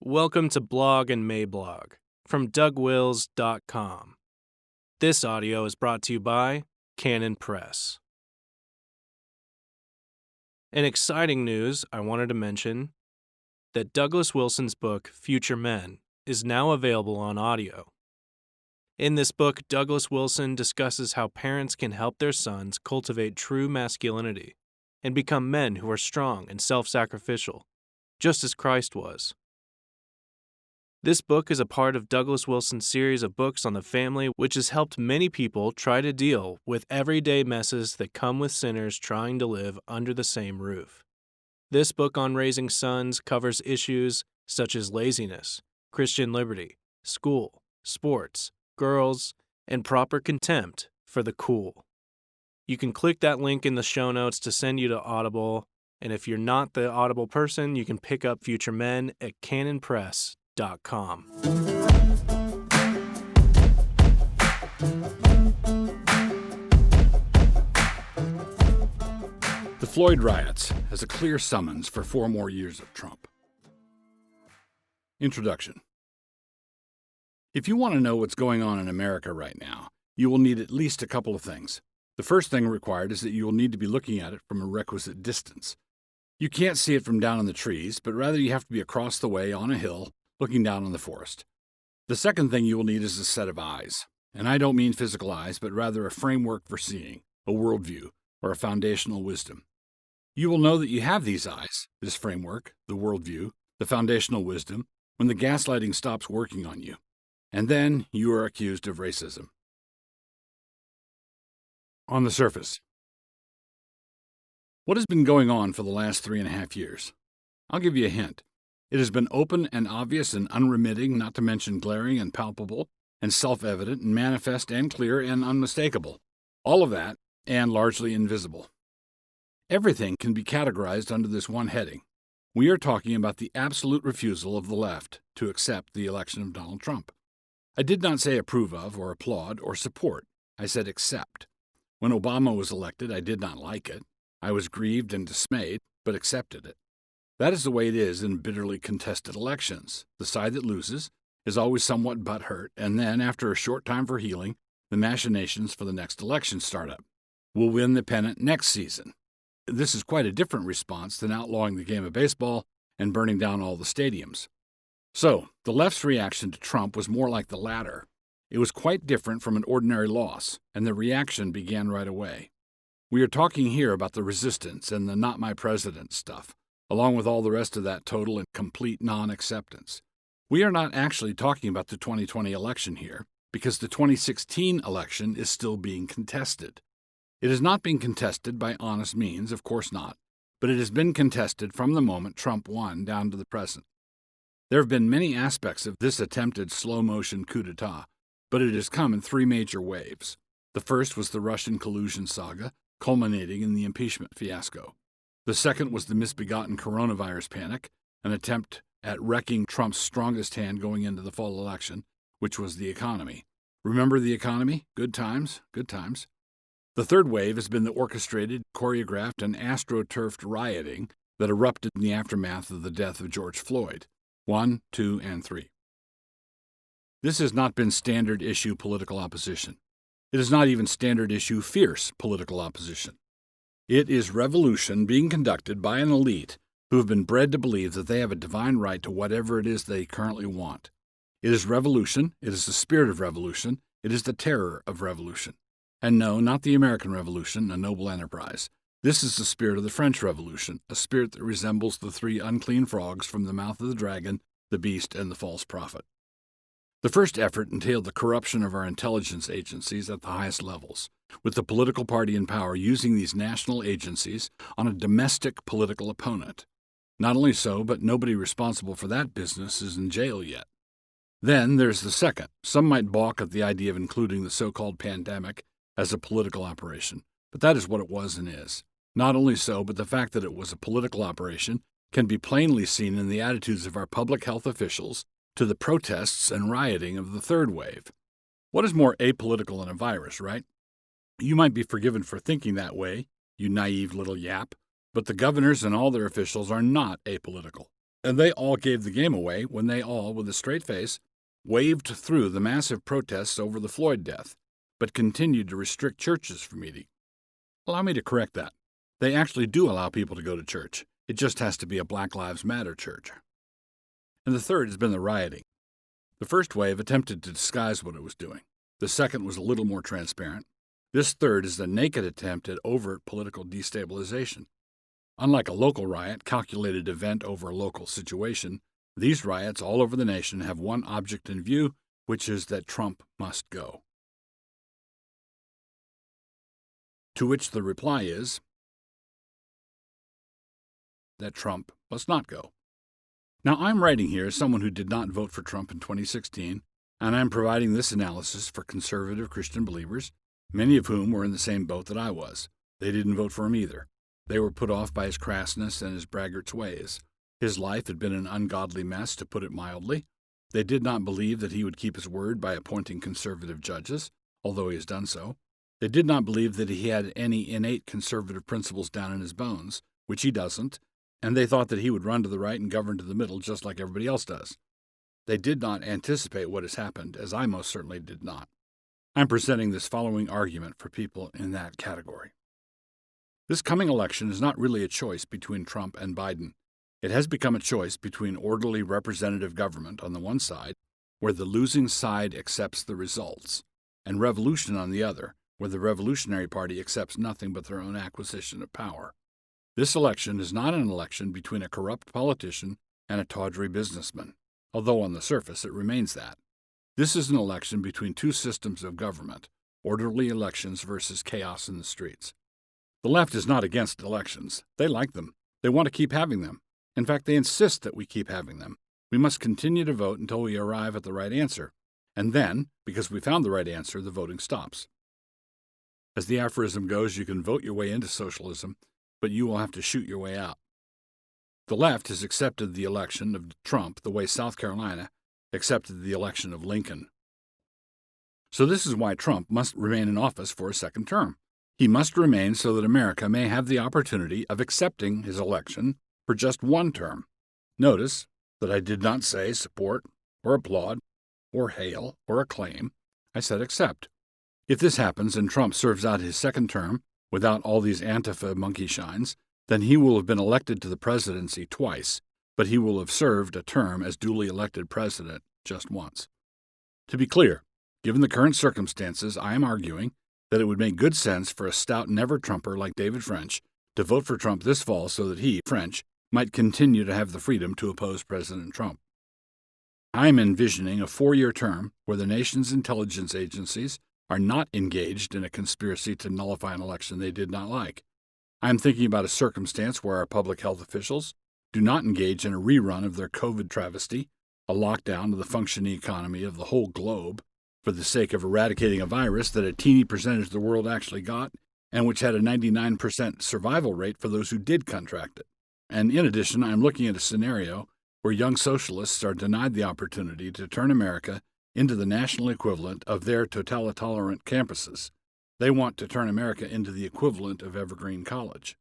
Welcome to Blog and Mablog from DougWills.com. This audio is brought to you by Canon Press. In exciting news, I wanted to mention that Douglas Wilson's book, Future Men, is now available on audio. In this book, Douglas Wilson discusses how parents can help their sons cultivate true masculinity and become men who are strong and self-sacrificial, just as Christ was. This book is a part of Douglas Wilson's series of books on the family, which has helped many people try to deal with everyday messes that come with sinners trying to live under the same roof. This book on raising sons covers issues such as laziness, Christian liberty, school, sports, girls, and proper contempt for the cool. You can click that link in the show notes to send you to Audible, and if you're not the Audible person, you can pick up Future Men at canonpress.com. The Floyd riots has a clear summons for 4 more years of Trump. Introduction. If you want to know what's going on in America right now, you will need at least a couple of things. The first thing required is that you will need to be looking at it from a requisite distance. You can't see it from down in the trees, but rather you have to be across the way on a hill, looking down on the forest. The second thing you will need is a set of eyes. And I don't mean physical eyes, but rather a framework for seeing, a worldview, or a foundational wisdom. You will know that you have these eyes, this framework, the worldview, the foundational wisdom, when the gaslighting stops working on you. And then you are accused of racism. On the surface. What has been going on for the last 3.5 years? I'll give you a hint. It has been open and obvious and unremitting, not to mention glaring and palpable, and self-evident and manifest and clear and unmistakable. All of that, and largely invisible. Everything can be categorized under this one heading. We are talking about the absolute refusal of the left to accept the election of Donald Trump. I did not say approve of or applaud or support. I said accept. When Obama was elected, I did not like it. I was grieved and dismayed, but accepted it. That is the way it is in bitterly contested elections. The side that loses is always somewhat butthurt, and then, after a short time for healing, the machinations for the next election start up. We'll win the pennant next season. This is quite a different response than outlawing the game of baseball and burning down all the stadiums. So, the left's reaction to Trump was more like the latter. It was quite different from an ordinary loss, and the reaction began right away. We are talking here about the resistance and the not my president stuff, along with all the rest of that total and complete non-acceptance. We are not actually talking about the 2020 election here, because the 2016 election is still being contested. It is not being contested by honest means, of course not, but it has been contested from the moment Trump won down to the present. There have been many aspects of this attempted slow-motion coup d'etat, but it has come in 3 major waves. The first was the Russian collusion saga, culminating in the impeachment fiasco. The second was the misbegotten coronavirus panic, an attempt at wrecking Trump's strongest hand going into the fall election, which was the economy. Remember the economy? Good times, good times. The third wave has been the orchestrated, choreographed, and astroturfed rioting that erupted in the aftermath of the death of George Floyd. 1, 2, and 3. This has not been standard issue political opposition. It is not even standard issue fierce political opposition. It is revolution being conducted by an elite who have been bred to believe that they have a divine right to whatever it is they currently want. It is revolution, it is the spirit of revolution, it is the terror of revolution. And no, not the American Revolution, a noble enterprise. This is the spirit of the French Revolution, a spirit that resembles the 3 unclean frogs from the mouth of the dragon, the beast, and the false prophet. The first effort entailed the corruption of our intelligence agencies at the highest levels, with the political party in power using these national agencies on a domestic political opponent. Not only so, but nobody responsible for that business is in jail yet. Then there's the second. Some might balk at the idea of including the so-called pandemic as a political operation, but that is what it was and is. Not only so, but the fact that it was a political operation can be plainly seen in the attitudes of our public health officials to the protests and rioting of the third wave. What is more apolitical than a virus, right? You might be forgiven for thinking that way, you naive little yap, but the governors and all their officials are not apolitical. And they all gave the game away when they all, with a straight face, waved through the massive protests over the Floyd death, but continued to restrict churches from meeting. Allow me to correct that. They actually do allow people to go to church. It just has to be a Black Lives Matter church. And the third has been the rioting. The first wave attempted to disguise what it was doing. The second was a little more transparent. This third is the naked attempt at overt political destabilization. Unlike a local riot, calculated event over a local situation, these riots all over the nation have one object in view, which is that Trump must go. To which the reply is that Trump must not go. Now, I'm writing here as someone who did not vote for Trump in 2016, and I'm providing this analysis for conservative Christian believers, many of whom were in the same boat that I was. They didn't vote for him either. They were put off by his crassness and his braggart's ways. His life had been an ungodly mess, to put it mildly. They did not believe that he would keep his word by appointing conservative judges, although he has done so. They did not believe that he had any innate conservative principles down in his bones, which he doesn't, and they thought that he would run to the right and govern to the middle just like everybody else does. They did not anticipate what has happened, as I most certainly did not. I'm presenting this following argument for people in that category. This coming election is not really a choice between Trump and Biden. It has become a choice between orderly representative government on the one side, where the losing side accepts the results, and revolution on the other, where the Revolutionary Party accepts nothing but their own acquisition of power. This election is not an election between a corrupt politician and a tawdry businessman, although on the surface it remains that. This is an election between two systems of government, orderly elections versus chaos in the streets. The left is not against elections. They like them. They want to keep having them. In fact, they insist that we keep having them. We must continue to vote until we arrive at the right answer. And then, because we found the right answer, the voting stops. As the aphorism goes, you can vote your way into socialism, but you will have to shoot your way out. The left has accepted the election of Trump the way South Carolina accepted the election of Lincoln. So this is why Trump must remain in office for a second term. He must remain so that America may have the opportunity of accepting his election for just one term. Notice that I did not say support or applaud or hail or acclaim. I said accept. If this happens and Trump serves out his second term without all these Antifa monkey shines, then he will have been elected to the presidency twice, but he will have served a term as duly elected president just once. To be clear, given the current circumstances, I am arguing that it would make good sense for a stout never-Trumper like David French to vote for Trump this fall so that he, French, might continue to have the freedom to oppose President Trump. I am envisioning a 4-year term where the nation's intelligence agencies are not engaged in a conspiracy to nullify an election they did not like. I am thinking about a circumstance where our public health officials do not engage in a rerun of their COVID travesty, a lockdown of the functioning economy of the whole globe, for the sake of eradicating a virus that a teeny percentage of the world actually got, and which had a 99% survival rate for those who did contract it. And in addition, I'm looking at a scenario where young socialists are denied the opportunity to turn America into the national equivalent of their totalitarian campuses. They want to turn America into the equivalent of Evergreen College.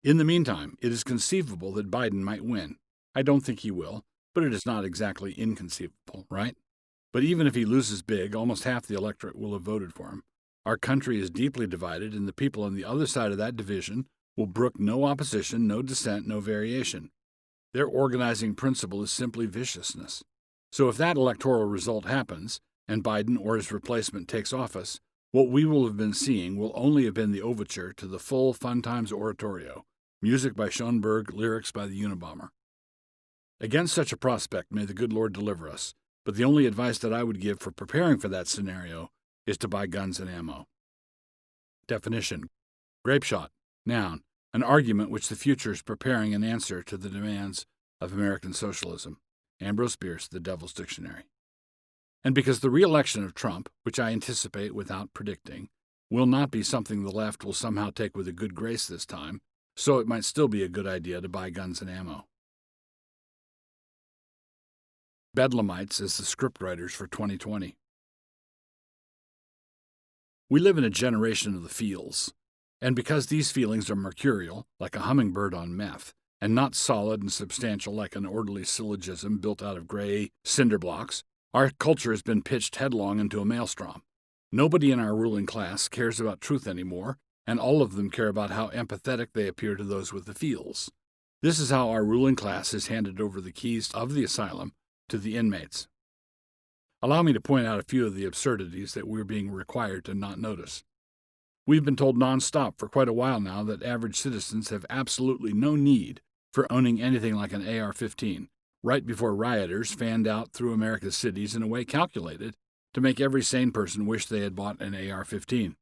In the meantime, it is conceivable that Biden might win. I don't think he will, but it is not exactly inconceivable, right? But even if he loses big, almost half the electorate will have voted for him. Our country is deeply divided, and the people on the other side of that division will brook no opposition, no dissent, no variation. Their organizing principle is simply viciousness. So if that electoral result happens, and Biden or his replacement takes office, what we will have been seeing will only have been the overture to the full Fun Times oratorio, music by Schoenberg, lyrics by the Unabomber. Against such a prospect, may the good Lord deliver us, but the only advice that I would give for preparing for that scenario is to buy guns and ammo. Definition: grape shot, noun, an argument which the future is preparing in answer to the demands of American socialism. Ambrose Bierce, The Devil's Dictionary. And because the re-election of Trump, which I anticipate without predicting, will not be something the left will somehow take with a good grace this time, so it might still be a good idea to buy guns and ammo. Bedlamites as the scriptwriters for 2020. We live in a generation of the feels, and because these feelings are mercurial, like a hummingbird on meth, and not solid and substantial like an orderly syllogism built out of gray cinder blocks, our culture has been pitched headlong into a maelstrom. Nobody in our ruling class cares about truth anymore, and all of them care about how empathetic they appear to those with the feels. This is how our ruling class has handed over the keys of the asylum to the inmates. Allow me to point out a few of the absurdities that we're being required to not notice. We've been told nonstop for quite a while now that average citizens have absolutely no need for owning anything like an AR-15, right before rioters fanned out through America's cities in a way calculated to make every sane person wish they had bought an AR-15.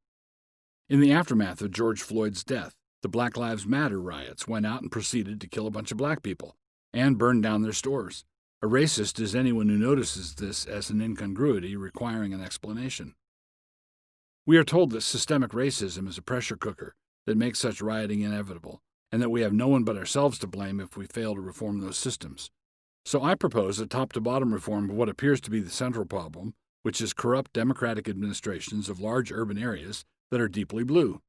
In the aftermath of George Floyd's death, the Black Lives Matter riots went out and proceeded to kill a bunch of black people and burn down their stores. A racist is anyone who notices this as an incongruity requiring an explanation. We are told that systemic racism is a pressure cooker that makes such rioting inevitable, and that we have no one but ourselves to blame if we fail to reform those systems. So I propose a top-to-bottom reform of what appears to be the central problem, which is corrupt democratic administrations of large urban areas that are deeply blue.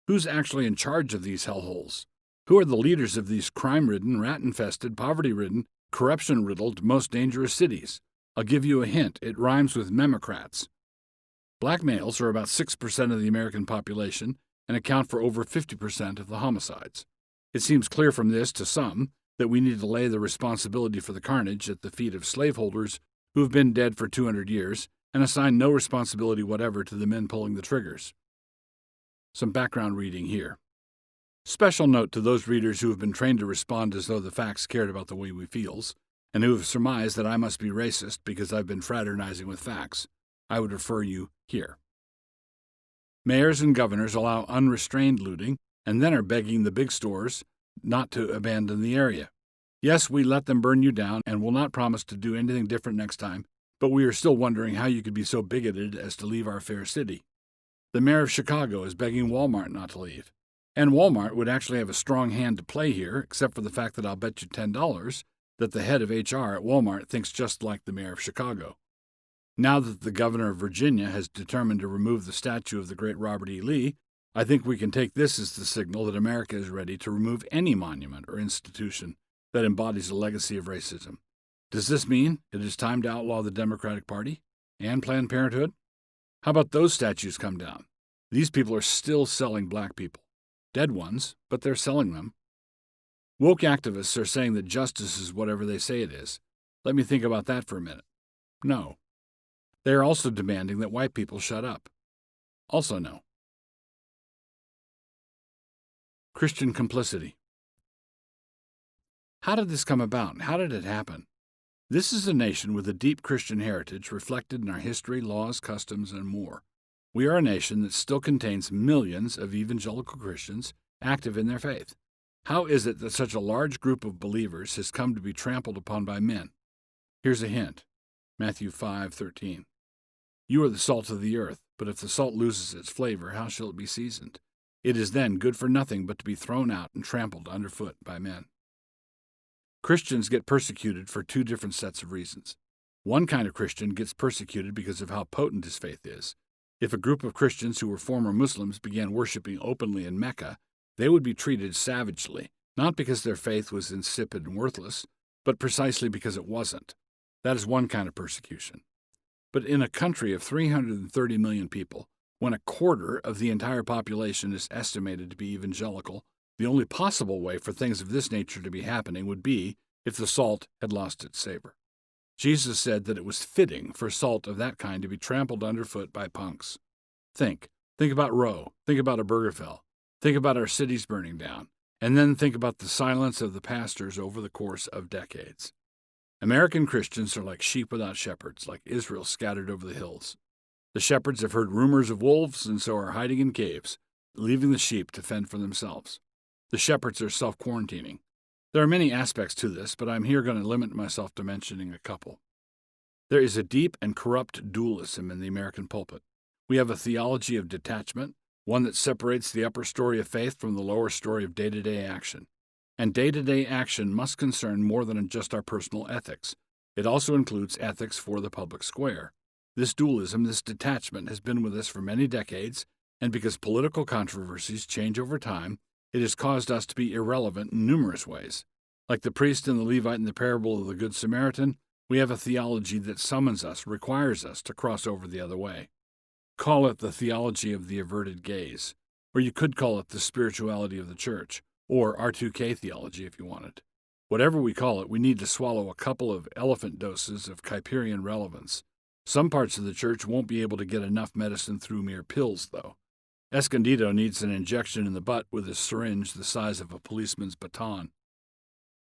Who's actually in charge of these hellholes? Who are the leaders of these crime-ridden, rat-infested, poverty-ridden, corruption-riddled, most dangerous cities? I'll give you a hint. It rhymes with memocrats. Black males are about 6% of the American population and account for over 50% of the homicides. It seems clear from this to some that we need to lay the responsibility for the carnage at the feet of slaveholders who have been dead for 200 years and assign no responsibility whatever to the men pulling the triggers. Some background reading here. Special note to those readers who have been trained to respond as though the facts cared about the way we feels, and who have surmised that I must be racist because I've been fraternizing with facts. I would refer you here. Mayors and governors allow unrestrained looting and then are begging the big stores not to abandon the area. Yes, we let them burn you down and will not promise to do anything different next time, but we are still wondering how you could be so bigoted as to leave our fair city. The mayor of Chicago is begging Walmart not to leave. And Walmart would actually have a strong hand to play here, except for the fact that I'll bet you $10 that the head of HR at Walmart thinks just like the mayor of Chicago. Now that the governor of Virginia has determined to remove the statue of the great Robert E. Lee, I think we can take this as the signal that America is ready to remove any monument or institution that embodies a legacy of racism. Does this mean it is time to outlaw the Democratic Party and Planned Parenthood? How about those statues come down? These people are still selling black people. Dead ones, but they're selling them. Woke activists are saying that justice is whatever they say it is. Let me think about that for a minute. No. They are also demanding that white people shut up. Also no. Christian complicity. How did this come about? How did it happen? This is a nation with a deep Christian heritage reflected in our history, laws, customs, and more. We are a nation that still contains millions of evangelical Christians active in their faith. How is it that such a large group of believers has come to be trampled upon by men? Here's a hint. Matthew 5:13. You are the salt of the earth, but if the salt loses its flavor, how shall it be seasoned? It is then good for nothing but to be thrown out and trampled underfoot by men. Christians get persecuted for two different sets of reasons. One kind of Christian gets persecuted because of how potent his faith is. If a group of Christians who were former Muslims began worshiping openly in Mecca, they would be treated savagely, not because their faith was insipid and worthless, but precisely because it wasn't. That is one kind of persecution. But in a country of 330 million people, when a quarter of the entire population is estimated to be evangelical, the only possible way for things of this nature to be happening would be if the salt had lost its savor. Jesus said that it was fitting for salt of that kind to be trampled underfoot by punks. Think about Roe. Think about Obergefell. Think about our cities burning down. And then think about the silence of the pastors over the course of decades. American Christians are like sheep without shepherds, like Israel scattered over the hills. The shepherds have heard rumors of wolves and so are hiding in caves, leaving the sheep to fend for themselves. The shepherds are self-quarantining. There are many aspects to this, but I'm here going to limit myself to mentioning a couple. There is a deep and corrupt dualism in the American pulpit. We have a theology of detachment, one that separates the upper story of faith from the lower story of day-to-day action. And day-to-day action must concern more than just our personal ethics. It also includes ethics for the public square. This dualism, this detachment, has been with us for many decades, and because political controversies change over time, it has caused us to be irrelevant in numerous ways. Like the priest and the Levite in the parable of the Good Samaritan, we have a theology that summons us, requires us to cross over the other way. Call it the theology of the averted gaze, or you could call it the spirituality of the church, or R2K theology if you wanted. Whatever we call it, we need to swallow a couple of elephant doses of Kuyperian relevance. Some parts of the church won't be able to get enough medicine through mere pills, though. Escondido needs an injection in the butt with a syringe the size of a policeman's baton.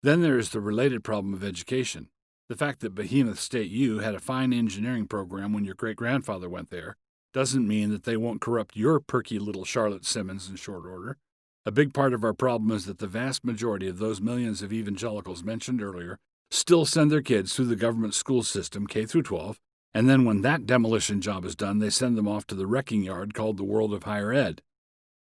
Then there is the related problem of education. The fact that Behemoth State U had a fine engineering program when your great-grandfather went there doesn't mean that they won't corrupt your perky little Charlotte Simmons in short order. A big part of our problem is that the vast majority of those millions of evangelicals mentioned earlier still send their kids through the government school system K through 12, and then when that demolition job is done, they send them off to the wrecking yard called the world of higher ed.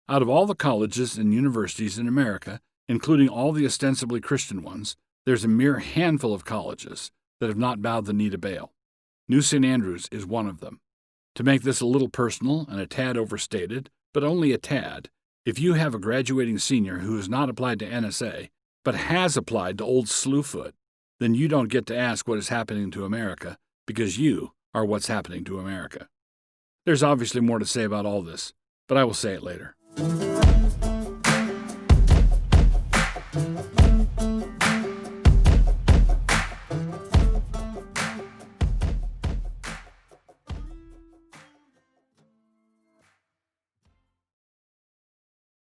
Out of all the colleges and universities in America, including all the ostensibly Christian ones, there's a mere handful of colleges that have not bowed the knee to Baal. New St. Andrews is one of them. To make this a little personal and a tad overstated, but only a tad, if you have a graduating senior who has not applied to NSA, but has applied to Old Slewfoot, then you don't get to ask what is happening to America, because you are what's happening to America. There's obviously more to say about all this, but I will say it later.